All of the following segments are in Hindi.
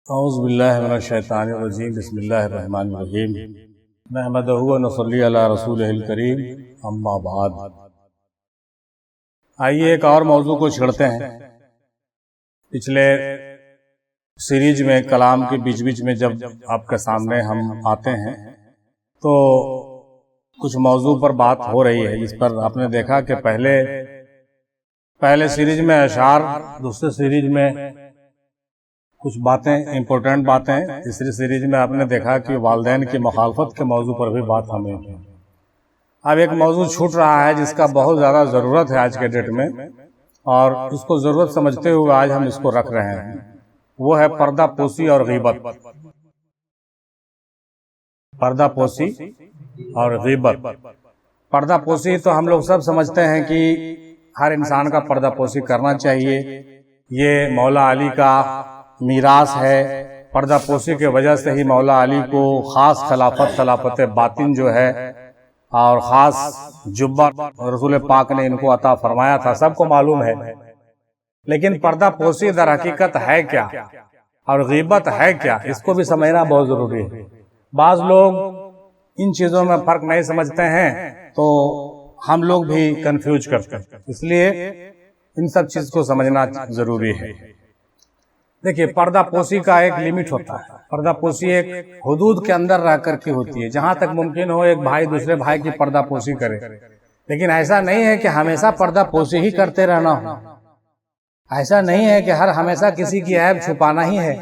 औज़ुबिल्लाहि बिस्मिल्लाहिर्रहमानिर्रहीम नहमदहु व नसल्ली अला रसूलिहिल करीम अम्मा बाद। आइए एक और मौजू को छेड़ते हैं। पिछले सीरीज में कलाम के बीच बीच में जब आपके सामने हम आते हैं तो कुछ मौजू पर बात हो रही है, जिस पर आपने देखा कि पहले सीरीज में अशार, दूसरे सीरीज में कुछ बातें, इम्पोर्टेंट बातें, तीसरी सीरीज में आपने देखा कि वालिदैन की मुखालफत के मौजू पर भी बात हमें। अब एक मौजू छूट रहा है जिसका बहुत ज़्यादा ज़रूरत है आज के डेट में, और उसको ज़रूरत समझते हुए आज हम इसको रख रहे हैं। वो है पर्दा पोशी और गीबत। पर्दा पोशी और गीबत। पर्दा पोशी तो हम लोग सब समझते हैं कि हर इंसान का पर्दा पोशी करना चाहिए। ये मौला अली का मीरास है। पर्दा पोशी के वजह से ही मौला अली को खास खिलाफत बातिन जो है और खास जुब्बा रसूल पाक ने इनको अता फरमाया था, सबको मालूम है। लेकिन पर्दा पोशी दर हकीकत है क्या और गीबत है क्या, इसको भी समझना बहुत जरूरी है। बाज लोग इन चीजों में फर्क नहीं समझते हैं तो हम लोग भी कंफ्यूज करते हैं, इसलिए इन सब चीज को समझना जरूरी है। देखिए, पर्दा पोशी का एक लिमिट होता है। पर्दा पोशी एक हुदूद के अंदर रह करके होती है। जहां तक मुमकिन हो एक भाई दूसरे भाई की पर्दा पोशी करे, लेकिन ऐसा नहीं है कि हमेशा पर्दा पोशी ही करते रहना हो। ऐसा नहीं है कि हर हमेशा किसी की ऐब छुपाना ही है।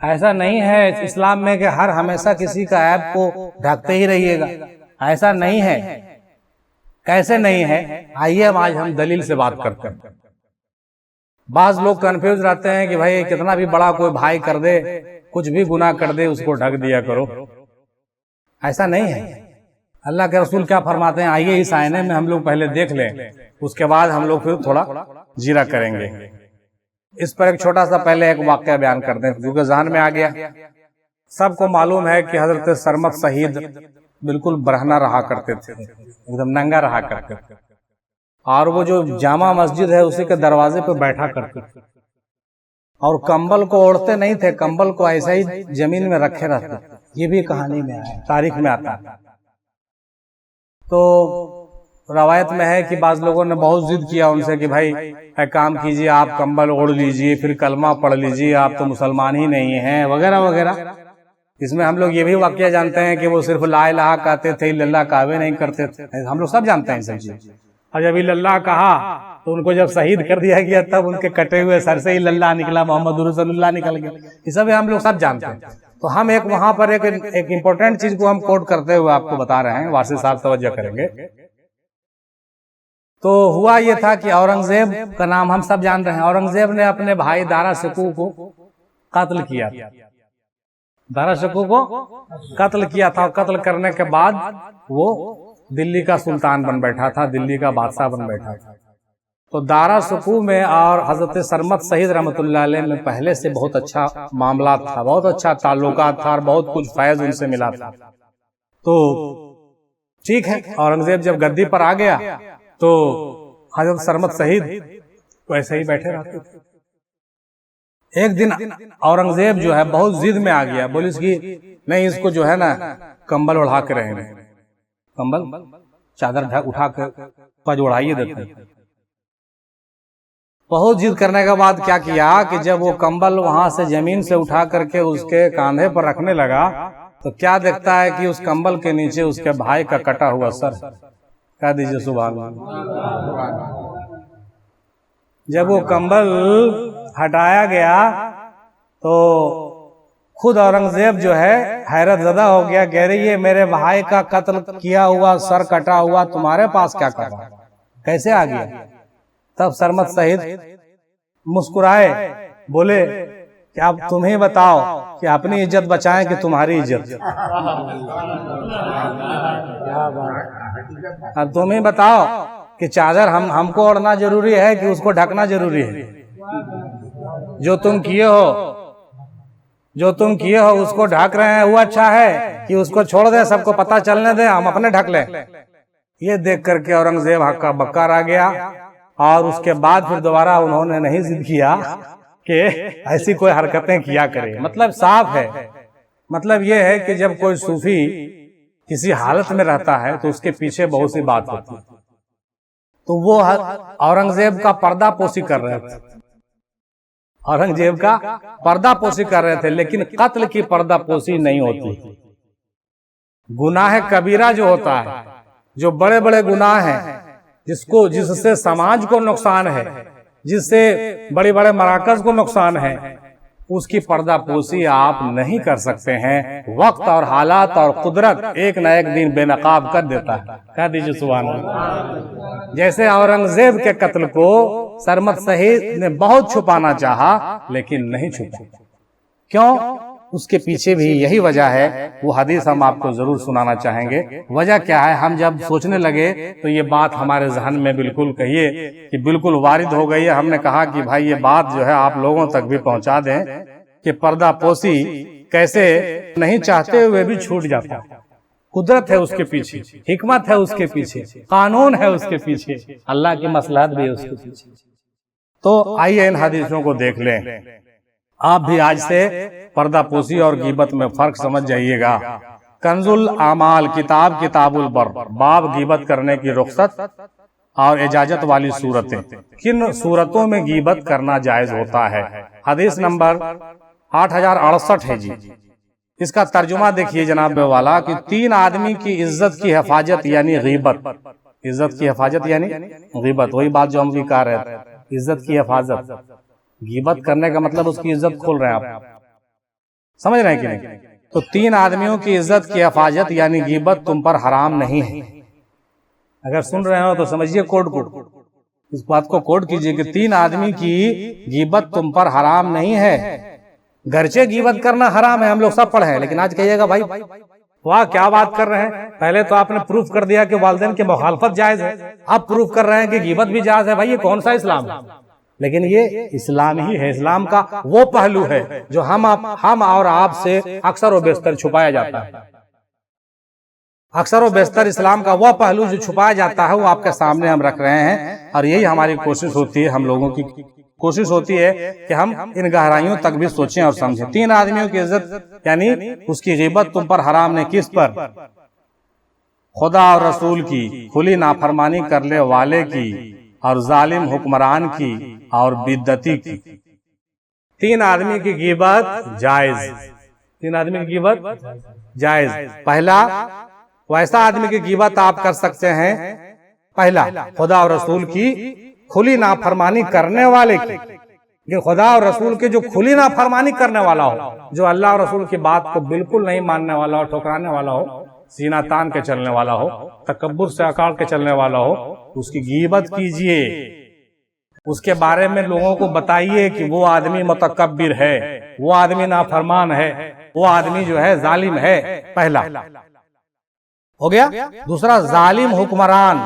ऐसा नहीं है इस्लाम में कि हर हमेशा किसी का ऐब को ढकते ही रहिएगा। ऐसा नहीं है। कैसे नहीं है, आइए आज हम दलील से बात करते हैं। बाज लोग कंफ्यूज रहते हैं कि भाई कितना भी बड़ा कोई भाई कर दे, कुछ भी गुनाह कर दे, उसको ढक दिया करो। ऐसा नहीं है। अल्लाह के रसूल क्या फरमाते हैं, आइए इस आईने में हम लोग पहले देख लें, उसके बाद हम लोग फिर थोड़ा जीरा करेंगे। इस पर एक छोटा सा पहले एक वाकया बयान कर दें, क्योंकि जहन में आ गया। सबको मालूम है कि हजरत सरमत शहीद बिल्कुल बरहना रहा करते थे, एकदम नंगा रहा करते थे, और वो जो जामा मस्जिद है उसी के दरवाजे पे बैठा करते थे, और कंबल को ओढ़ते नहीं थे, कंबल को ऐसा ही जमीन में रखे रहते थे। ये भी कहानी में है, तारीख में आता है। तो रवायत में है कि बाज लोगों ने बहुत जिद किया उनसे कि भाई एक काम कीजिए, आप कंबल ओढ़ लीजिए, फिर कलमा पढ़ लीजिए, आप तो मुसलमान ही नहीं हैं, वगैरह वगैरह। इसमें हम लोग ये भी वाकया जानते हैं कि वो सिर्फ ला इलाहा कहते थे, इल्लल्लाह कहवे नहीं करते थे। हम लोग सब जानते हैं सब चीज। और जब इल्लल्लाह कहा तो उनको जब शहीद कर दिया गया तब उनके कटे हुए सर से इल्लल्लाह निकला, मोहम्मद रसूलुल्लाह निकल गया। ये सब हम लोग सब जानते हैं। तो हम एक वहां पर एक इम्पोर्टेंट चीज को हम कोट करते हुए आपको बता रहे हैं, वासी साहब तवज्जो करेंगे। तो हुआ ये था कि औरंगजेब का नाम हम सब जानते हैं। औरंगजेब ने अपने भाई दारा शिकोह को कत्ल किया था। दारा शिकोह को कत्ल किया था। कत्ल करने के बाद वो दिल्ली का सुल्तान बन बैठा था, दिल्ली का बादशाह बन बैठा था। तो दारा शिकोह में और हजरत सरमत शहीद रहमतुल्लाह अलैह में पहले से बहुत अच्छा मामला था, बहुत अच्छा ताल्लुकात था और बहुत कुछ फैज उनसे मिला था। तो ठीक है, औरंगजेब जब गद्दी पर आ गया तो हजरत सरमत शहीद वैसे ही बैठे रहते थे। एक दिन औरंगजेब जो है बहुत जिद में आ गया, बोली कि नहीं, इसको जो है ना कंबल उड़ा के रहेंगे, कंबल चादर ढक उठा कर पज उड़ाइए देते। बहुत जिद करने के बाद क्या किया कि जब वो कंबल वहां से जमीन से उठा करके उसके कांधे पर रखने लगा तो क्या देखता है कि उस कंबल के नीचे उसके भाई का कटा हुआ सर। कह दीजिए सुभान अल्लाह। जब वो कंबल हटाया गया तो खुद औरंगजेब जो है हैरत ज़दा हो गया, कह रही है मेरे भाई का कत्ल किया हुआ, सर कटा हुआ तुम्हारे पास क्या कर रहा, कैसे आ गया। तब सरमत शहीद मुस्कुराए, बोले कि अब तुम ही बताओ कि अपनी इज्जत बचाएं कि तुम्हारी इज्जत। अब तुम ही बताओ कि चादर हमको ओढ़ना जरूरी है कि उसको ढकना जरूरी है। जो तुम किए हो उसको ढक रहे हैं, वो अच्छा है कि उसको छोड़ दें, सबको पता चलने दें, हम अपने ढक लें। ये देख करके औरंगजेब हक्का बक्का रह गया। और उसके बाद फिर दोबारा उन्होंने नहीं जिद किया कि ऐसी कोई हरकतें किया करे। मतलब साफ है, मतलब ये है कि जब कोई सूफी किसी हालत में रहता है तो उसके पीछे बहुत सी बात होती है। तो वो औरंगजेब का पर्दापोशी कर रहे थे, औरंगजेब का पर्दापोशी कर रहे थे, लेकिन कत्ल की पर्दापोशी नहीं होती। गुनाह कबीरा जो होता है, जो बड़े बड़े गुनाह हैं, जिससे समाज को नुकसान है, जिससे बड़े बड़े मराकज को नुकसान है, उसकी पर्दापोशी आप नहीं कर सकते हैं। वक्त और हालात और कुदरत एक न एक दिन बेनकाब कर देता है। कह दीजिए सुभान अल्लाह। जैसे औरंगजेब के कत्ल को सरमद शहीद ने बहुत छुपाना चाहा, लेकिन नहीं छुपा। क्यों? उसके पीछे भी यही वजह है। वो हदीस हम आपको जरूर सुनाना चाहेंगे। वजह क्या है? हम जब सोचने लगे तो ये बात हमारे जहन में बिल्कुल कहिए कि बिल्कुल वारिद हो गई है। हमने कहा कि भाई ये बात जो है आप लोगों तक भी पहुंचा दें कि पर्दापोशी कैसे नहीं चाहते हुए भी छूट जाता है। कुदरत है उसके पीछे, हिकमत है उसके पीछे, कानून है उसके पीछे, अल्लाह की मसलहत भी है उसके पीछे। तो आइए इन हदीसों को देख लें। आप भी आज से पर्दापोशी और गीबत में फर्क समझ जाइएगा। कंजुल आमाल किताब किताबुल बर, बाब गीबत करने की रुख्सत और इजाजत वाली सूरतें। किन सूरतों में गीबत करना जायज होता है? हदीस नंबर 8068 है जी। इसका तर्जुमा देखिए जनाब वाला कि 3 आदमी की इज्जत की हिफाजत यानी गीबत। इज्जत की हिफाजत यानी गीबत, वही बात जो हम भी कह रहे थे, इज्जत की हिफाजत। गीबत करने का मतलब उसकी इज्जत खोल रहे हैं आप, समझ रहे हैं कि नहीं? तो 3 आदमियों की इज्जत की हिफाजत यानी गीबत तुम पर हराम नहीं है। अगर सुन रहे हो तो समझिए कोड को, इस बात को कोड कीजिए कि 3 आदमी की गीबत तुम पर हराम नहीं है। घरचे गीबत करना हराम है, हम लोग सब पढ़े हैं, लेकिन आज कहिएगा भाई वाह क्या बात कर रहे हैं। पहले तो आपने प्रूफ कर दिया कि वालिदैन की मुखालफत जायज है, अब प्रूफ कर रहे हैं कि गीबत भी जायज है। भाई ये कौन सा इस्लाम है? लेकिन ये इस्लाम ही है। इस्लाम का वो पहलू है जो हम और आप से अक्सर व बेशतर छुपाया जाता है। अक्सर व बेशतर इस्लाम का वो पहलू जो छुपाया जाता है वो आपके सामने हम रख रहे हैं। और यही हमारी कोशिश होती है, हम लोगों की कोशिश होती है कि हम इन गहराइयों तक भी सोचें और समझें। 3 आदमियों की इज्जत यानी उसकी गीबत तुम पर हराम ने किस पर? खुदा और रसूल की, खुली नाफरमानी करने वाले की, और जालिम हुक्मरान की, और बिद्दती की। 3 आदमी की गीबत जायज। 3 आदमी की गीबत जायज। पहला, वैसा आदमी की गीबत आप कर सकते हैं, पहला खुदा और रसूल की खुली नाफरमानी करने वाले की। कि खुदा और रसूल के जो खुली नाफरमानी करने वाला हो, जो अल्लाह और रसूल की बात को बिल्कुल नहीं मानने वाला हो, ठुकराने वाला हो, सीना तान के चलने वाला हो, तकब्बुर से अकाड़ के चलने वाला हो, उसकी गीबत कीजिए। उसके बारे में लोगों को बताइए कि वो आदमी मुतकब्बिर है, वो आदमी नाफरमान है, वो आदमी जो है जालिम है। पहला हो गया। दूसरा, जालिम हुक्मरान।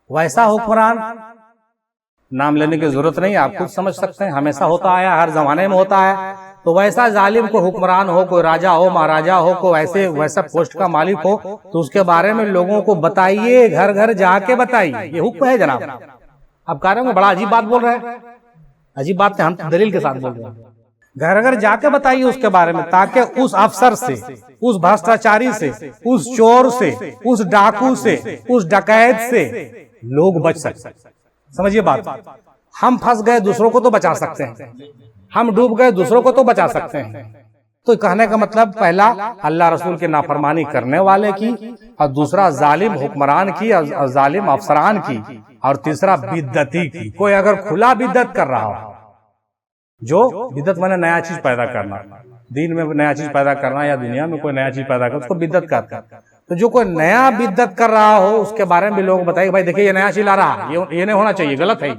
वैसा हुक्मरान नाम लेने की जरूरत नहीं, आप खुद समझ सकते हैं, हमेशा होता आया, हर जमाने में होता है। तो वैसा जालिम को हुक्मरान हो, कोई राजा हो, महाराजा हो, कोई वैसा पोस्ट का मालिक हो, तो उसके बारे में लोगों को बताइए, घर घर जाके बताइए। ये हुक्म है जनाब। अब कह रहे हो बड़ा अजीब बात बोल रहे हैं। अजीब बात है, हम दलील के साथ बोल रहे हैं। घर घर जाके बताइए उसके बारे में, ताकि उस अफसर से, उस भ्रष्टाचारी से, उस चोर से, उस डाकू से, उस डकैत से लोग बच सकते। समझिए बात। हम फंस गए, दूसरों को तो बचा सकते हैं। हम डूब गए, दूसरों को तो बचा सकते हैं। तो कहने का मतलब, पहला अल्लाह रसूल की नाफरमानी करने वाले की, और दूसरा जालिम हुक्मरान की और जालिम अफसरान की, और तीसरा बिद्दती की। कोई अगर खुला बिद्दत कर रहा हो, जो बिद्दत माने नया चीज पैदा करना, दीन में नया चीज पैदा करना या दुनिया में कोई नया चीज पैदा करना, उसको बिद्दत कहते हैं। तो जो कोई नया बिद्दत कर रहा हो उसके बारे में भी लोग बताइए, भाई देखिए ये नया चीज ला रहा, ये नहीं होना चाहिए, गलत है।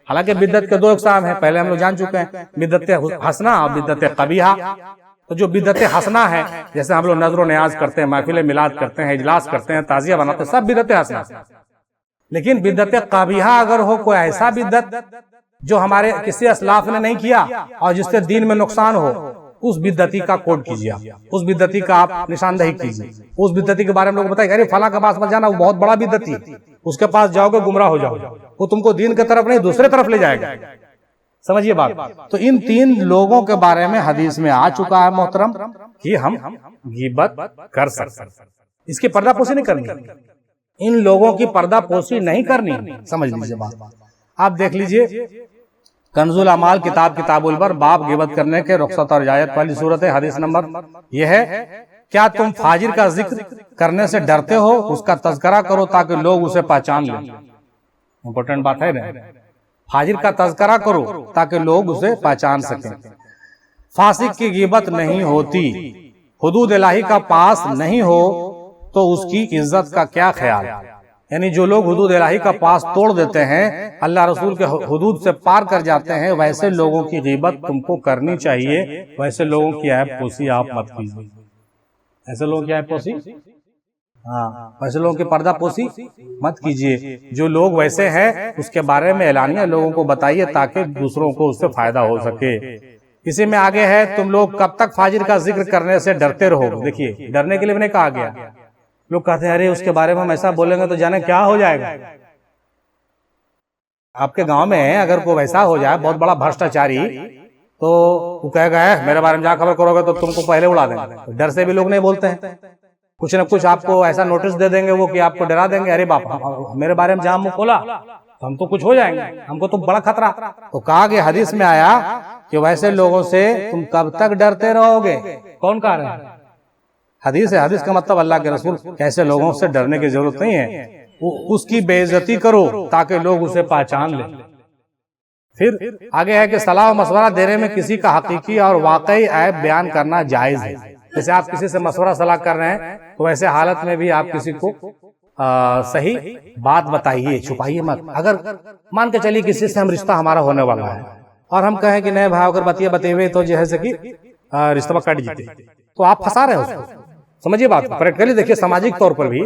हालांकि बिद्दत के 2 अक़साम है, पहले हम लोग जान चुके हैं, बिद्दत हसना और बिद्दत कबीहा। तो जो बिद्दत हसना है, जैसे हम लोग नजर न्याज करते हैं, महफिल मिलाद करते हैं, इजलास करते हैं, ताजिया बनाते हैं, सब बिद्दत हसना। लेकिन बिद्दत कबीहा अगर हो, कोई ऐसा बिद्दत जो हमारे किसी असलाफ ने नहीं किया और जिससे दीन में नुकसान हो, उस बिद्दती का कोड कीजिए, उस बिद्दती का आप निशानदही कीजिए। उस बिद्दती के बारे में लोग बताइए, अरे फला के पास मत जाना, वो बहुत बड़ा बिद्दती, उसके पास जाओगे गुमराह हो जाओगे, वो तुमको दीन की तरफ नहीं दूसरे तरफ ले जाएगा। समझिए बात। तो इन 3 लोगों के बारे में हदीस में आ चुका है मोहतरम कि हम गीबत कर सकते हैं, इसकी पर्दापोशी नहीं करनी, इन लोगों की पर्दापोशी नहीं करनी। समझ लीजिए बात। आप देख लीजिए कंजुल अमाल किताबुल बर बाब गिबत करने के रुखसत और इजाजत वाली सूरत है। हदीस नंबर यह है, क्या तुम फाजिर का जिक्र करने से डरते हो, उसका तज़किरा करो ताकि लोग उसे पहचान लें। इंपॉर्टेंट बात है ना, फाजिर का तज़किरा करो ताकि लोग उसे पहचान सकें। फासिक की गिबत नहीं होती, हुदूद इलाही का पास नहीं हो तो उसकी इज्जत का क्या ख्याल। यानी जो लोग हुदूद इलाही का पास तोड़ देते हैं, अल्लाह रसूल के हुदूद से पार कर जाते हैं, वैसे लोगों की गिबत तुमको करनी चाहिए, वैसे लोगों की ऐब-पोशी आप मत कीजिए। ऐसे लोगों की ऐब-पोशी, हाँ, वैसे लोगों की पर्दापोशी मत कीजिए। जो लोग वैसे हैं उसके बारे में एलानिया लोगों को बताइए ताकि दूसरों को उससे फायदा हो सके। इसी में आगे है, तुम लोग कब तक फाजिर का जिक्र करने से डरते रहोगे। देखिए, डरने के लिए भी नहीं कहा गया। लोग कहते हैं अरे उसके बारे में हम ऐसा बोलेंगे तो जाने क्या हो जाएगा। आपके गांव में अगर कोई वैसा हो जाए बहुत बड़ा भ्रष्टाचारी, तो वो कहेगा मेरे बारे में जहाँ खबर करोगे तो तुमको पहले उड़ा देंगे। तो डर से भी लोग नहीं बोलते हैं। कुछ न कुछ आपको ऐसा नोटिस दे देंगे वो कि आपको डरा देंगे, अरे बाप मेरे बारे में जहाँ मुंह खोला तो हम तो कुछ हो जाएंगे, हमको तो बड़ा खतरा। तो कहा गया, हदीस में आया कि वैसे लोगों से तुम कब तक डरते रहोगे। कौन कह रहा है? हदीस है। हदीस का मतलब अल्लाह के रसूल, कैसे लोगों से डरने की जरूरत नहीं है, उसकी बेइज्जती करो ताकि लोग उसे पहचान लें। फिर आगे है कि सलाह मशवरा देने में किसी का हकीकी और वाकई ऐब बयान करना जायज है। जैसे आप किसी से मशवरा सलाह कर रहे हैं तो वैसे हालत में भी आप किसी को सही बात बताइए, छुपाइए मत। अगर मान के चलिए किसी से हम रिश्ता हमारा होने वाला है और हम कहें कि नहीं भाई अगर बतिए बतेवे तो जो है कि रिश्ता कट जीते, तो आप फंसा रहे हो उसको। समझिए बात। प्रैक्टिकली देखिए, सामाजिक तौर पर भी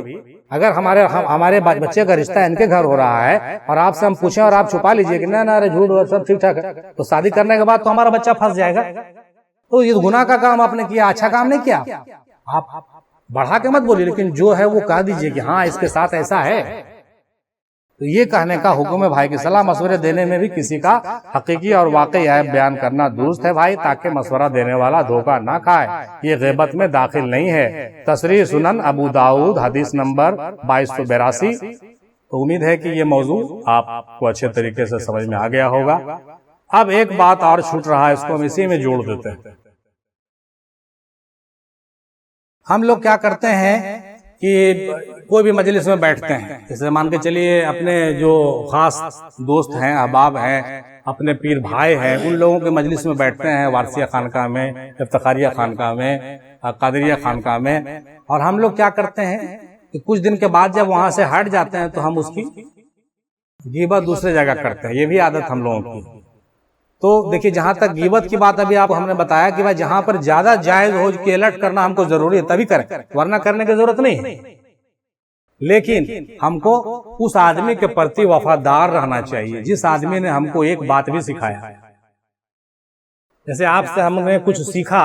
अगर हमारे बच्चे का रिश्ता इनके घर हो रहा है और आपसे हम पूछें और आप छुपा लीजिए कि ना अरे झूठ सब ठीक ठाक है, तो शादी करने के बाद तो हमारा बच्चा फंस जाएगा। तो ये गुनाह का काम आपने किया, अच्छा काम नहीं किया। आप बढ़ा के मत बोलिए, लेकिन जो है वो कह दीजिए कि हाँ इसके साथ ऐसा है। तो ये कहने का हुक्म है भाई कि सलाह मशवरे देने में भी किसी का हकीकी और वाकई ऐब बयान करना दुरुस्त है भाई, ताकि मशवरा देने वाला धोखा ना खाए। ये ग़ीबत में दाखिल नहीं है। तसरीह सुनन अबू दाऊद हदीस नंबर 2282। तो उम्मीद है कि ये मौजू आपको अच्छे तरीके से समझ में आ गया होगा। अब एक बात और छूट रहा है, इसको हम इसी में जोड़ देते हैं। हम लोग क्या करते हैं कि कोई भी मजलिस में बैठते हैं, जैसे मान के चलिए अपने जो खास दोस्त हैं, अहबाब हैं, अपने पीर भाई हैं, उन लोगों के मजलिस में बैठते हैं, वारसिया खानकाह में, इफ्तिखारिया खानकाह में, कादरिया खानकाह में। और हम लोग क्या करते हैं कि कुछ दिन के बाद जब वहां से हट जाते हैं तो हम उसकी गीबत दूसरे जगह करते हैं। ये भी आदत हम लोगों की। तो देखिए, जहां तक गीबत की बात अभी आपको हमने बताया कि भाई जहां पर ज्यादा जायज हो कि अलर्ट करना हमको जरूरी है तभी करें, वरना करने की जरूरत नहीं है। लेकिन हमको उस आदमी के प्रति वफादार रहना चाहिए जिस आदमी ने हमको एक बात भी सिखाया। जैसे आपसे हमने कुछ सीखा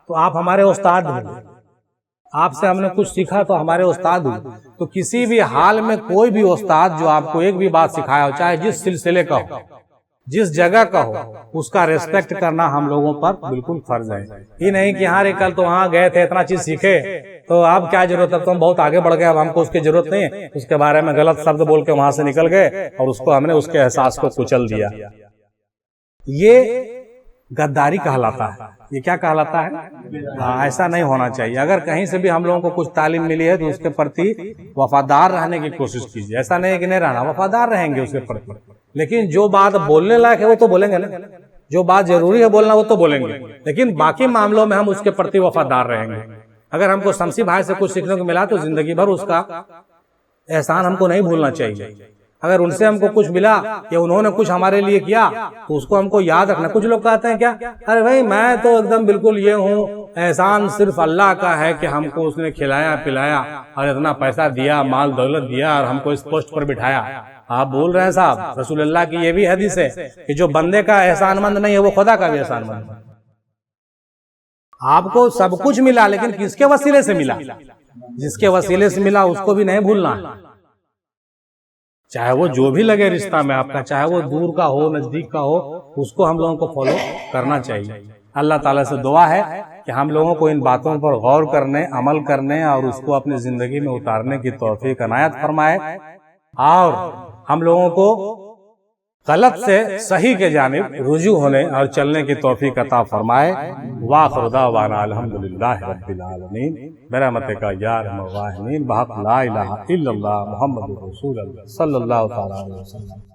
तो आप हमारे उस्ताद हुए, आपसे हमने कुछ सीखा तो हमारे उस्ताद हुए। तो किसी भी हाल में कोई भी उस्ताद जो आपको एक भी बात सिखाया हो, चाहे जिस सिलसिले का हो, जिस जगह का हो, उसका रिस्पेक्ट करना हम लोगों पर बिल्कुल फर्ज है। ये नहीं कि हाँ रे कल तो वहां गए थे इतना चीज सीखे तो अब क्या जरूरत है, तो हम बहुत आगे बढ़ गए, अब हमको उसकी जरूरत नहीं है। उसके बारे में गलत शब्द बोल के वहां से निकल गए और उसको हमने उसके एहसास को कुचल दिया। ये गद्दारी कहलाता है। ये क्या कहलाता है? हाँ, ऐसा नहीं होना चाहिए। अगर कहीं से भी हम लोगों को कुछ तालीम मिली है तो उसके प्रति वफादार रहने की कोशिश कीजिए। ऐसा नहीं है कि नहीं रहना, वफादार रहेंगे उसके प्रति, लेकिन जो बात बोलने लायक है वो तो बोलेंगे ना, जो बात जरूरी है बोलना वो तो बोलेंगे, लेकिन बाकी मामलों में हम उसके प्रति वफादार रहेंगे। अगर हमको शमसी भाई से कुछ सीखने को मिला तो जिंदगी भर उसका एहसान हमको नहीं भूलना चाहिए। अगर उनसे हमको कुछ मिला या उन्होंने कुछ हमारे लिए किया तो उसको हमको याद रखना। कुछ लोग कहते हैं क्या, अरे भाई मैं तो एकदम बिल्कुल ये हूँ, एहसान सिर्फ अल्लाह का है कि हमको उसने खिलाया पिलाया और इतना पैसा दिया, माल दौलत दिया और हमको इस पोस्ट पर बिठाया। आप बोल रहे हैं साहब, रसूलुल्लाह की ये भी हदीस है कि जो बंदे का एहसानमंद नहीं है वो खुदा का भी एहसानमंद है। आपको सब कुछ मिला लेकिन किसके वसीले से मिला? जिसके वसीले से मिला उसको भी नहीं भूलना, चाहे वो जो भी लगे रिश्ता में आपका, चाहे वो दूर का हो नजदीक का हो, उसको हम लोगों को फॉलो करना चाहिए। अल्लाह ताला से दुआ है कि हम लोगों को इन बातों पर गौर करने, अमल करने और उसको अपनी जिंदगी में उतारने की तौफीक इनायत फरमाए और हम लोगों को गलत से सही के जानिब रुजू होने और चलने की तौफीक अता फरमाए। वाखिर दावाना अल्हम्दुलिल्लाहि रब्बिल आलमीन बिरहमतिका या अरहमर राहिमीन बहक़ ला इलाहा इल्लल्लाह मुहम्मदुर रसूलुल्लाह सल्लल्लाहु तआला अलैहि वसल्लम।